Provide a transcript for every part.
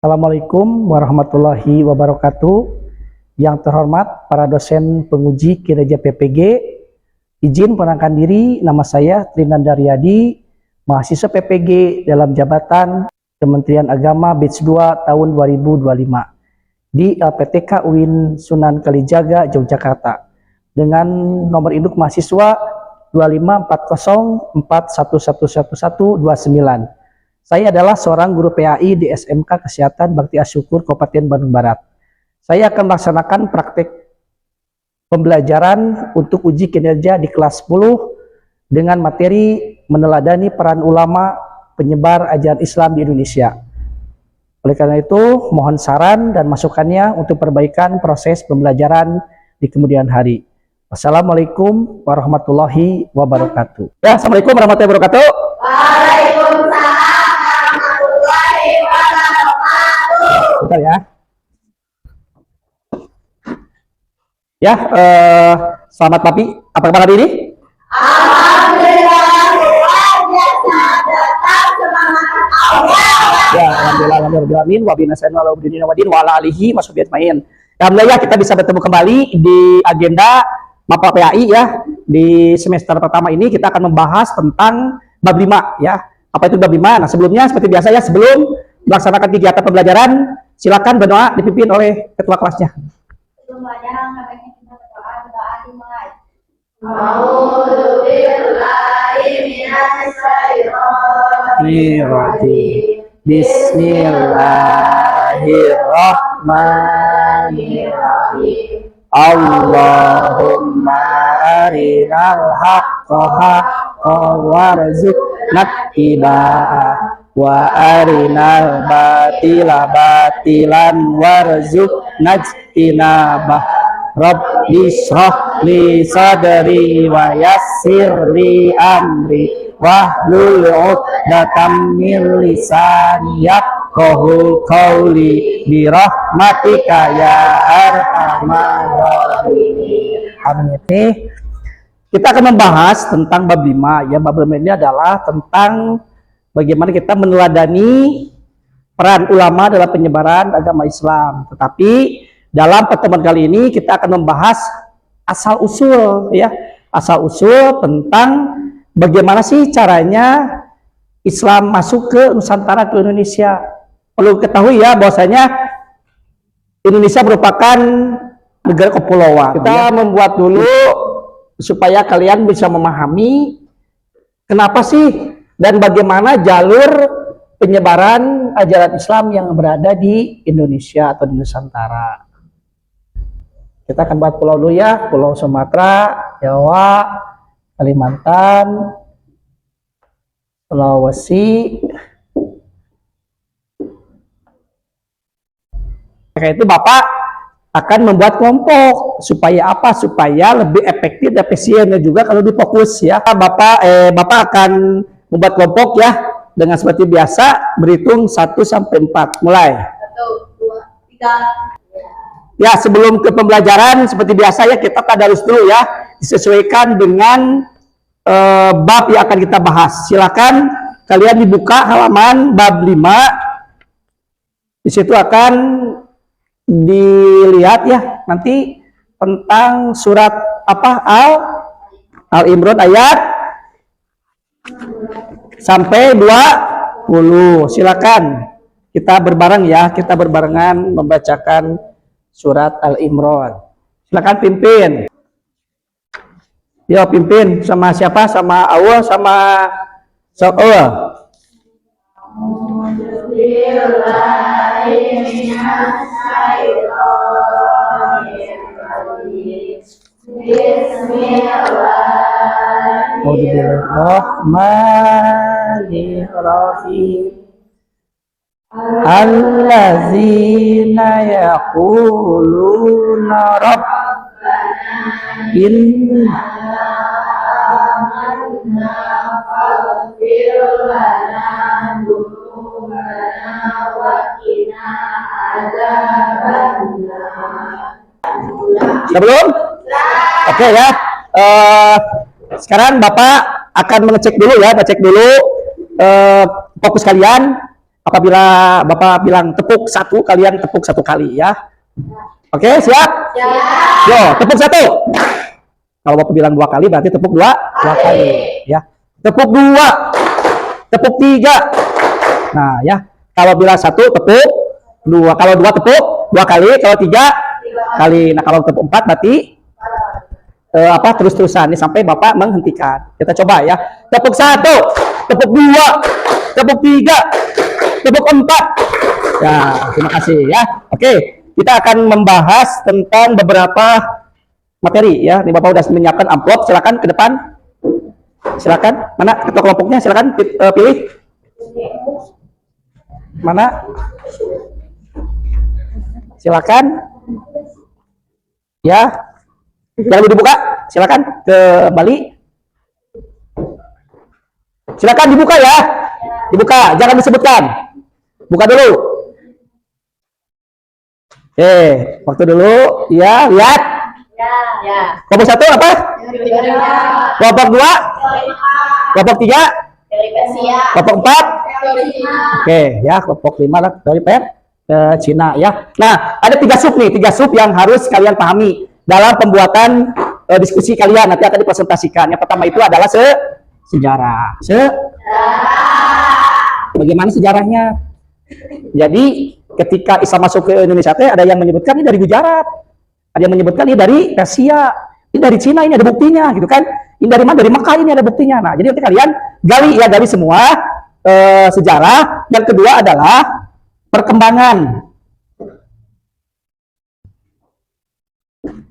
Assalamualaikum warahmatullahi wabarakatuh. Yang terhormat para dosen penguji kinerja PPG, izin perkenalkan diri, nama saya Trinanda Riyadi, mahasiswa PPG dalam jabatan Kementerian Agama batch 2 tahun 2025 di LPTK UIN Sunan Kalijaga, Yogyakarta, dengan nomor induk mahasiswa 254041111129. Saya adalah seorang guru PAI di SMK Kesehatan Bakti Asyukur Kabupaten Bandung Barat. Saya akan melaksanakan praktek pembelajaran untuk uji kinerja di kelas 10 dengan materi meneladani peran ulama penyebar ajaran Islam di Indonesia. Oleh karena itu, mohon saran dan masukannya untuk perbaikan proses pembelajaran di kemudian hari. Wassalamualaikum warahmatullahi wabarakatuh. Ya, assalamualaikum warahmatullahi wabarakatuh. Waalaikumsalam warahmatullahi wabarakatuh. Bentar ya. Ya, selamat pagi. Apa kabar hari ini? Alhamdulillah, luar biasa, tetap semangat Allah. Ya, alhamdulillah, amin. Wa bina sayyidina wa bidina wa din wa ala alihi wa sahbihi ajmain. Alhamdulillah kita bisa bertemu kembali di agenda Mapel PAI ya. Di semester pertama ini kita akan membahas tentang bab 5 ya. Apa itu bab 5? Nah, sebelumnya seperti biasa ya, sebelum melaksanakan kegiatan pembelajaran, silakan berdoa dipimpin oleh ketua kelasnya. Sebelum pelajaran, baiknya kita berdoa dimulai. A'udzu billahi minasy syaithanir rajim. Bismillahirrahmanirrahim. Allahumma arinal haqqa haqqan warzuqna ittiba'ah wa arinal batila batilan warzuqna ijtinabah. Rabbi shrah li sadri wa yassir li amri wahlul 'uqdatam min lisani yafqahu qawli bi rahmatika ya arhamar rahimin. Amin. Kita akan membahas tentang bab 5 ya. Bab 5 ini adalah tentang bagaimana kita meneladani peran ulama dalam penyebaran agama Islam. Tetapi dalam pertemuan kali ini kita akan membahas asal usul ya, asal usul tentang bagaimana sih caranya Islam masuk ke Nusantara, ke Indonesia. Perlu ketahui ya bahwasanya Indonesia merupakan negara kepulauan. Kita membuat dulu supaya kalian bisa memahami kenapa sih dan bagaimana jalur penyebaran ajaran Islam yang berada di Indonesia atau di Nusantara. Kita akan buat pulau dulu ya, Pulau Sumatera, Jawa, Kalimantan, Sulawesi. Maka itu Bapak akan membuat kelompok supaya apa? Supaya lebih efektif dan efisien juga kalau difokus ya. Bapak akan membuat kelompok ya dengan seperti biasa berhitung 1 sampai 4. Mulai. 1, 2, 3. Ya, sebelum ke pembelajaran seperti biasa ya, kita tadarus dulu ya, disesuaikan dengan bab yang akan kita bahas. Silakan kalian dibuka halaman bab 5. Di situ akan dilihat ya nanti tentang surat apa? Al-Imran ayat sampai 20. Silakan kita berbareng ya, kita berbarengan membacakan surat Al-Imran. Silakan pimpin. Yo pimpin sama siapa? Sama Allah sama Allah. Bismillahirrahmanirrahim. Allazina yaquluna rabbana inna amanna faghfir lana dzunubana wa qina adzabannar. Sebelum? Oke ya. Sekarang Bapak akan mengecek dulu ya, ngecek dulu fokus kalian. Apabila Bapak bilang tepuk satu, kalian tepuk satu kali ya. Oke, siap? Siap. Yo, tepuk satu. Kalau Bapak bilang dua kali, berarti tepuk dua kali. Ya. Tepuk dua. Tepuk tiga. Nah, ya. Kalau bilang satu, tepuk dua. Kalau dua, tepuk dua kali. Kalau tiga kali. Nah, kalau tepuk empat, berarti terus-terusan nih sampai Bapak menghentikan. Kita coba ya. Tepuk satu, tepuk dua, tepuk tiga, tepuk empat. Ya, terima kasih ya. Oke, kita akan membahas tentang beberapa materi ya. Ini Bapak sudah menyiapkan amplop, silakan ke depan. Silakan. Mana ketua kelompoknya? Silakan pilih. Mana? Silakan. Ya. Jangan dibuka, silakan kembali. Silakan dibuka ya, dibuka, jangan disebutkan. Buka dulu. Waktu dulu, ya lihat. Ya. Kelompok satu apa? Kelompok dua, kelompok tiga, kelompok empat. Oke, ya kelompok lima lah dari Cina ya. Nah, ada tiga sub yang harus kalian pahami dalam pembuatan diskusi kalian nanti akan dipresentasikan. Yang pertama itu adalah sejarah. Bagaimana sejarahnya? Jadi ketika Islam masuk ke Indonesia, ada yang menyebutkan ini dari Gujarat, ada yang menyebutkan ini dari Persia, ini dari Cina, ini ada buktinya, gitu kan? Ini dari mana? Dari Mekah, ini ada buktinya. Nah, jadi nanti kalian gali semua sejarah. Yang kedua adalah perkembangan.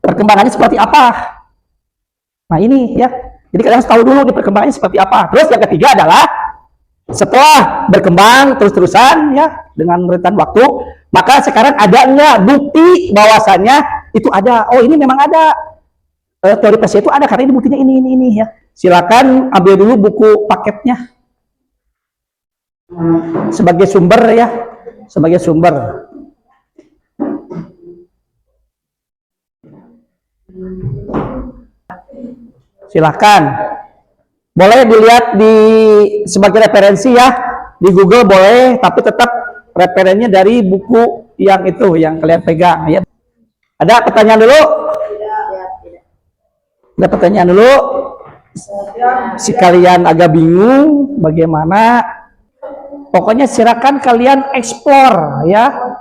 Perkembangannya seperti apa? Nah ini ya, jadi kalian harus tahu dulu di perkembangannya seperti apa. Terus yang ketiga adalah setelah berkembang terus-terusan ya dengan rentan waktu, maka sekarang adanya bukti bahwasannya itu ada. Oh ini memang ada teori Persia itu ada karena ini buktinya ini ya. Silakan ambil dulu buku paketnya sebagai sumber ya, sebagai sumber. Silahkan, boleh dilihat sebagai referensi ya di Google boleh, tapi tetap referensinya dari buku yang kalian pegang ya. Ada pertanyaan dulu? Ada pertanyaan dulu? Si kalian agak bingung bagaimana? Pokoknya silakan kalian explore ya,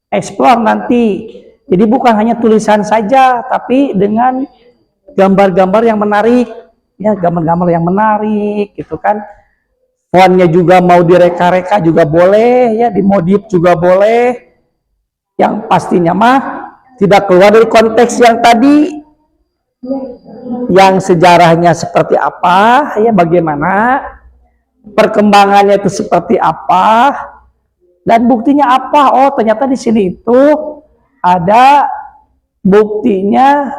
explore nanti. Jadi bukan hanya tulisan saja, tapi dengan gambar-gambar yang menarik, ya gambar-gambar yang menarik, gitu kan. Fontnya juga mau direka-reka juga boleh, ya dimodif juga boleh. Yang pastinya mah tidak keluar dari konteks yang tadi, yang sejarahnya seperti apa, ya bagaimana, perkembangannya itu seperti apa, dan buktinya apa. Oh ternyata di sini itu ada buktinya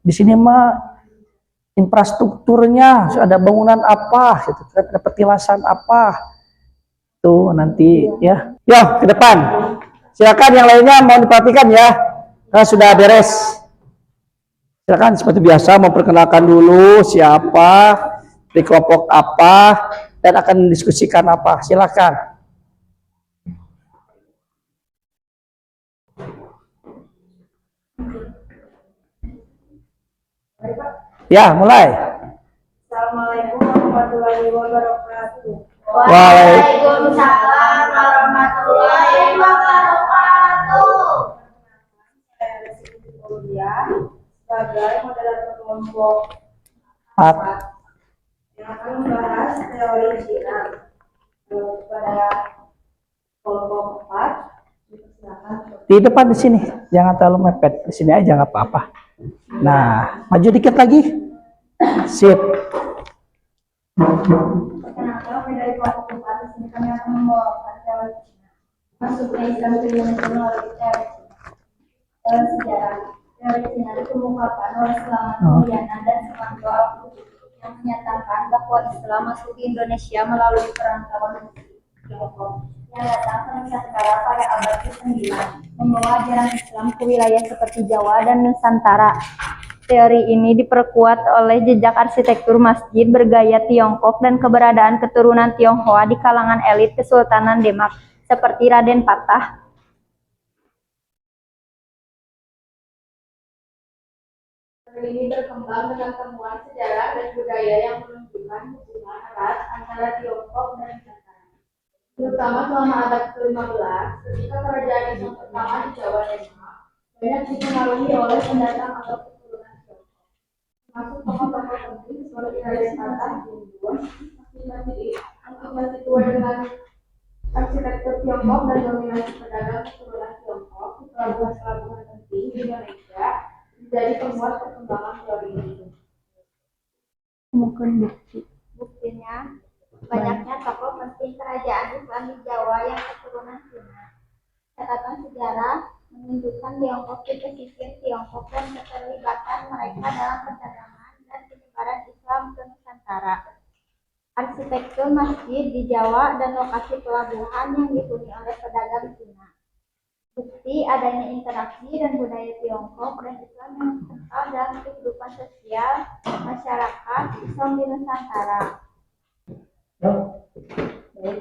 di sini mah infrastrukturnya ada bangunan apa gitu, ada petilasan apa tuh nanti ya. Yo ke depan, silakan yang lainnya mau diperhatikan ya. Nah, sudah beres, silakan seperti biasa memperkenalkan dulu siapa, di kelompok apa, dan akan mendiskusikan apa. Silakan. Ya, mulai. Assalamualaikum warahmatullahi wabarakatuh. Waalaikumsalam warahmatullahi wabarakatuh. Saya Resi Kuliah sebagai moderator kelompok 4 yang akan membahas teori Cina. Pada kelompok 4 dipersilakan di depan di sini, jangan terlalu mepet, di sini aja nggak apa-apa. Nah, maju dikit lagi. Sip. Perkenalkan dari kelompok 4 di sini kami akan membawakan teori Cina. Masuknya Islam ke Indonesia melalui teori Cina. Sejarah teori Cina dikemukakan oleh Selamat Mulyana dan Sumanto Al-Kutub yang menyatakan bahwa Islam masuk ke Indonesia melalui perantauan Tiongkok yang datang ke Nusantara pada abad ke-9, membawa ajaran Islam ke wilayah seperti Jawa dan Nusantara. Teori ini diperkuat oleh jejak arsitektur masjid bergaya Tiongkok dan keberadaan keturunan Tionghoa di kalangan elit Kesultanan Demak, seperti Raden Patah. Teori ini berkembang dengan temuan sejarah dan budaya yang menunjukkan hubungan erat antara Tiongkok dan Nusantara, terutama selama abad ke-15, ketika kerajaan Islam pertama di Jawa Demak banyak dipengaruhi oleh pendatang atau keturunan Tiongkok, termasuk tokoh-tokoh penting seperti Raden Patah, Junjun, masjid tua dengan arsitektur Tiongkok dan dominasi pedagang keturunan Tiongkok di pelabuhan-pelabuhan penting di Indonesia menjadi penguat perkembangan teori ini. Mungkin buktinya banyaknya tokoh penting kerajaan Islam di Jawa yang keturunan Cina. Catatan sejarah menunjukkan Tiongkok di pesisir Tiongkok dan keterlibatan mereka dalam perdagangan dan penyebaran Islam ke Nusantara. Arsitektur masjid di Jawa dan lokasi pelabuhan yang dihuni oleh pedagang Cina. Bukti adanya interaksi dan budaya Tiongkok dan Islam yang kental dalam kehidupan sosial masyarakat Islam di Nusantara. Baik,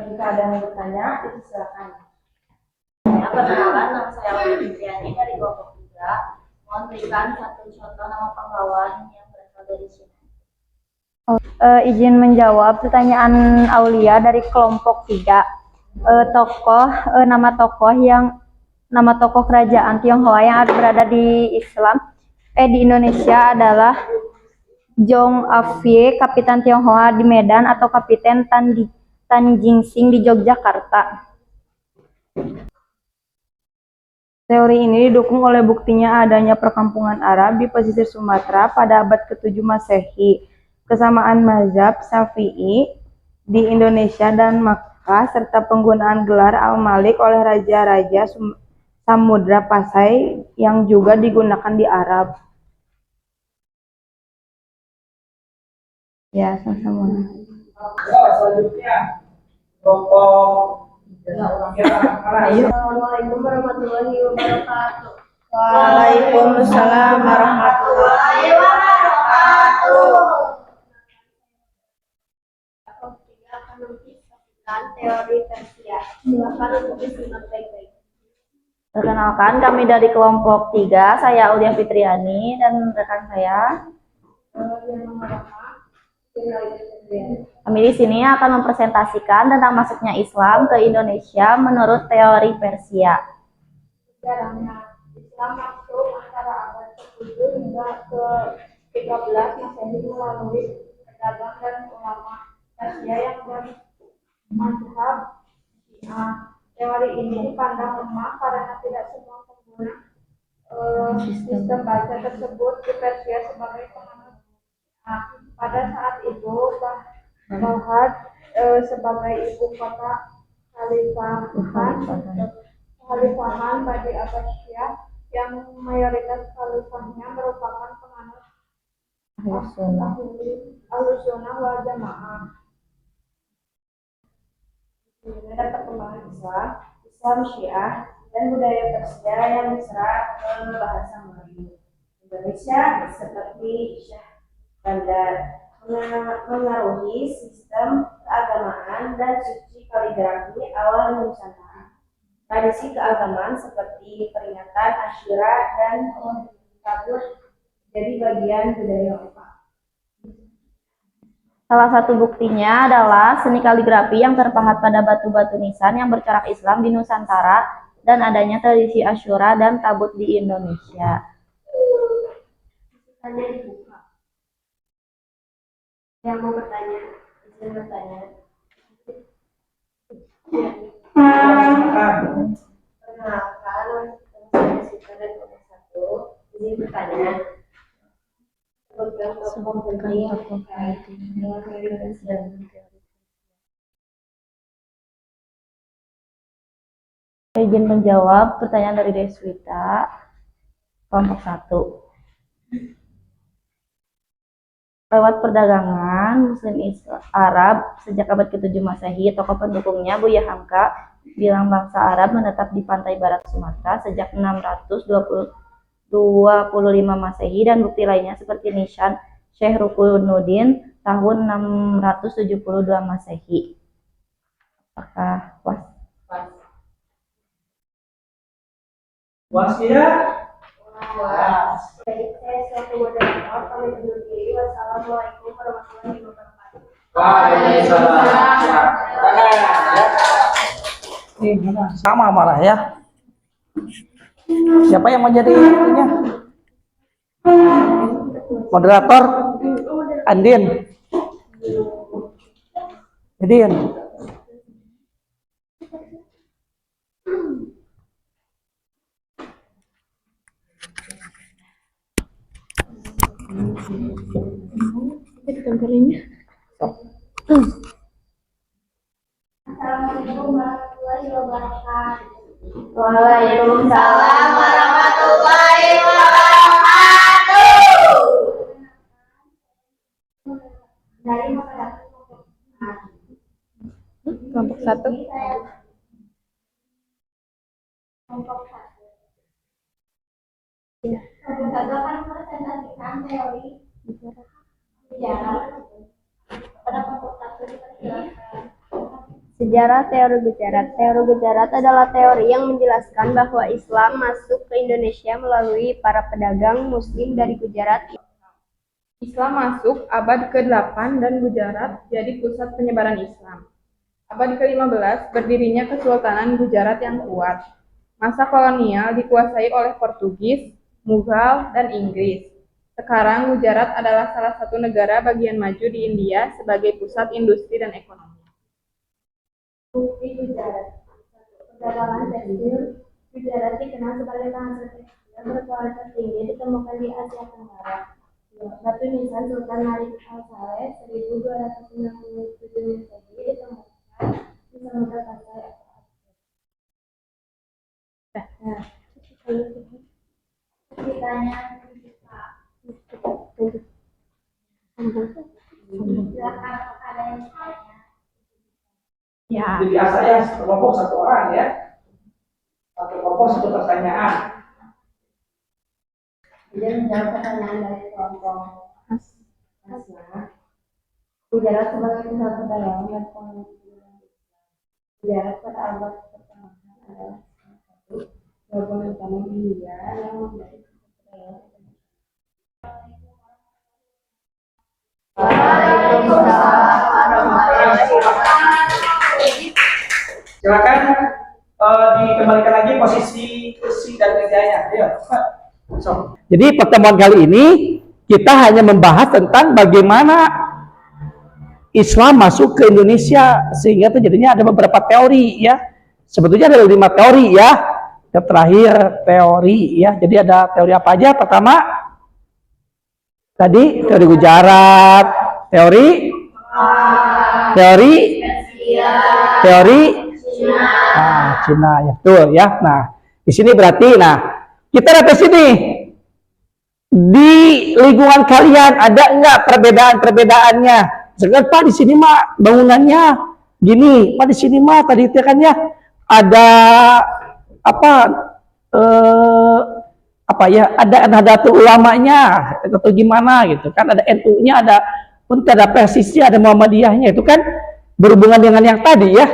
jika ada yang bertanya, silakan. Perkenalkan, nama saya Aulia Fitriani dari kelompok 3. Mohon berikan satu contoh nama pahlawan yang berasal dari Cina. Izin menjawab pertanyaan Aulia dari kelompok 3. Nama tokoh kerajaan Tionghoa yang berada di di Indonesia adalah Zhong Afie, Kapitan Tionghoa di Medan atau Kapiten Tanjingsing di Yogyakarta. Teori ini didukung oleh buktinya adanya perkampungan Arab di pesisir Sumatera pada abad ke-7 Masehi, kesamaan mazhab Syafi'i di Indonesia dan Makkah, serta penggunaan gelar Al-Malik oleh raja-raja Samudra Pasai yang juga digunakan di Arab. Ya, sama-sama. Selanjutnya, kelompok Assalamualaikum warahmatullahi wabarakatuh. Waalaikumsalam warahmatullahi wabarakatuh. Akan mengisahkan teori Persia. Silakan untuk disimak baik-baik. Perkenalkan, kami dari kelompok 3, saya Aulia Fitriani dan rekan saya. Kami di sini akan mempresentasikan tentang masuknya Islam ke Indonesia menurut teori Persia. Sejarahnya, Islam masuk antara abad ke-7 hingga ke-13 Masehi melalui pedagang dan ulama Persia yang bermadzhab Syiah. Teori ini dipandang lemah karena tidak semua pengguna sistem baca tersebut di Persia sebagai penganut Syiah. Pada saat itu, Baghdad sebagai ibu kota Khalifahan Bani Abbasiyah yang mayoritas khalifahnya merupakan penganut Ahlussunnah wal Jamaah. Ada perkembangan Islam Syiah dan budaya Persia yang diserap ke bahasa Melayu. Indonesia seperti Syah Bandar mengaruhi sistem keagamaan dan suci kaligrafi awal Nusantara. Tradisi keagamaan seperti peringatan Asyura dan Kabut jadi bagian budaya lokal. Salah satu buktinya adalah seni kaligrafi yang terpahat pada batu-batu nisan yang bercorak Islam di Nusantara dan adanya tradisi Asyura dan Tabut di Indonesia. Yang mau bertanya, izin bertanya. Perkenalkan, saya Sita dari kelompok 1. Izin bertanya. Sebutkan tokoh penting dengan teori Persia. Izin menjawab pertanyaan dari Deswita, kelompok 1. Lewat perdagangan Muslim Arab sejak abad ke-7 Masehi, tokoh pendukungnya Buya Hamka bilang bangsa Arab menetap di pantai barat Sumatera sejak 620 Masehi dan bukti lainnya seperti nishan Syekh Rukunuddin tahun 672 Masehi. Apakah puas? Puas tidak? Baik, saya selaku moderator kami undur diri. Wassalamualaikum warahmatullahi wabarakatuh. Waalaikumsalam. Sama malah ya. Siapa yang mau jadi itunya? Moderator? Andin. Andin. Assalamualaikum warahmatullahi wabarakatuh. Waalaikumsalam warahmatullahi wabarakatuh. Dari masyarakat kelompok 1. kelompok 1. Kelompok 1 akan mempresentasikan teori sejarah. Pada kelompok 1 dipersilakan. Sejarah teori Gujarat. Teori Gujarat adalah teori yang menjelaskan bahwa Islam masuk ke Indonesia melalui para pedagang Muslim dari Gujarat. Islam masuk abad ke-8 dan Gujarat jadi pusat penyebaran Islam. Abad ke-15 berdirinya Kesultanan Gujarat yang kuat. Masa kolonial dikuasai oleh Portugis, Mughal, dan Inggris. Sekarang Gujarat adalah salah satu negara bagian maju di India sebagai pusat industri dan ekonomi. Bukti Gujarat. Perdagangan tekstil Gujarat dikenal sebagai penghasil tekstil berkualitas tinggi ditemukan di Asia Tenggara. Batu nisan Sultan Malik Al-Saleh 1297 Masehi ditemukan di Samudra Pasai. Ceritanya silakan ada yang tanya. Ya. Jadi biasanya satu kelompok satu orang ya. Satu kelompok satu pertanyaan. Dia menjawab pertanyaan dari kelompok Asma. Gujarat sebagai pusat perdagangan dan pengembangan Gujarat pada abad pertengahan adalah salah satu gabungan utama India yang menjadi pusat perdagangan. Waalaikumsalam warahmatullahi wabarakatuh. Silakan dikembalikan lagi posisi kursi dan mejanya. Ayo. So. Jadi pertemuan kali ini kita hanya membahas tentang bagaimana Islam masuk ke Indonesia sehingga terjadinya ada beberapa teori ya. Sebetulnya ada 5 teori ya. Yang terakhir teori ya. Jadi ada teori apa aja? Pertama tadi teori Gujarat, teori Cina ya betul ya. Nah di sini berarti kita lihat di sini di lingkungan kalian ada enggak perbedaan-perbedaannya? Sekarang Pak di sini mah bangunannya gini, Pak di sini mah tadi itu kan ya ada ada Nahdlatul Ulamanya atau gimana gitu kan, ada NU-nya, ada persisnya, ada Muhammadiyahnya, itu kan berhubungan dengan yang tadi ya.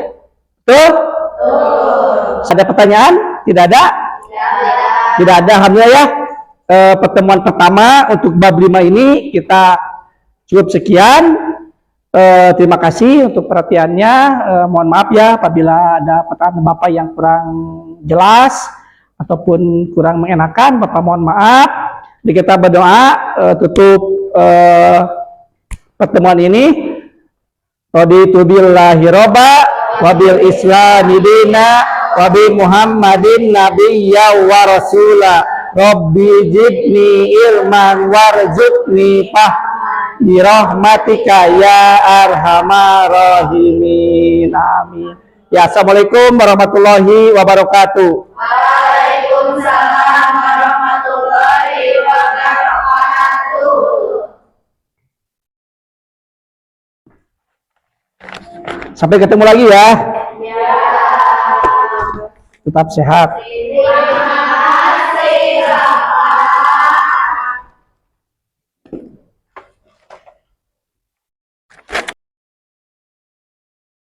Tuh. Ada pertanyaan? Tidak ada? Tidak ada. Alhamdulillah ya. Pertemuan pertama untuk bab 5 ini kita cukup sekian. Terima kasih untuk perhatiannya. Mohon maaf ya apabila ada pertanyaan Bapak yang kurang jelas ataupun kurang mengenakan, Bapak mohon maaf. Jadi kita berdoa tutup pertemuan ini. Raditu billahi robba wabil islami dina wabi Muhammadin nabiyya wa rasula Rabbi jibni ilman warzuqni bi rahmatika ya arhamar rahimin. Amin. Ya, assalamualaikum warahmatullahi wabarakatuh. Waalaikumsalam warahmatullahi wabarakatuh. Sampai ketemu lagi ya. Tetap sehat. Ya.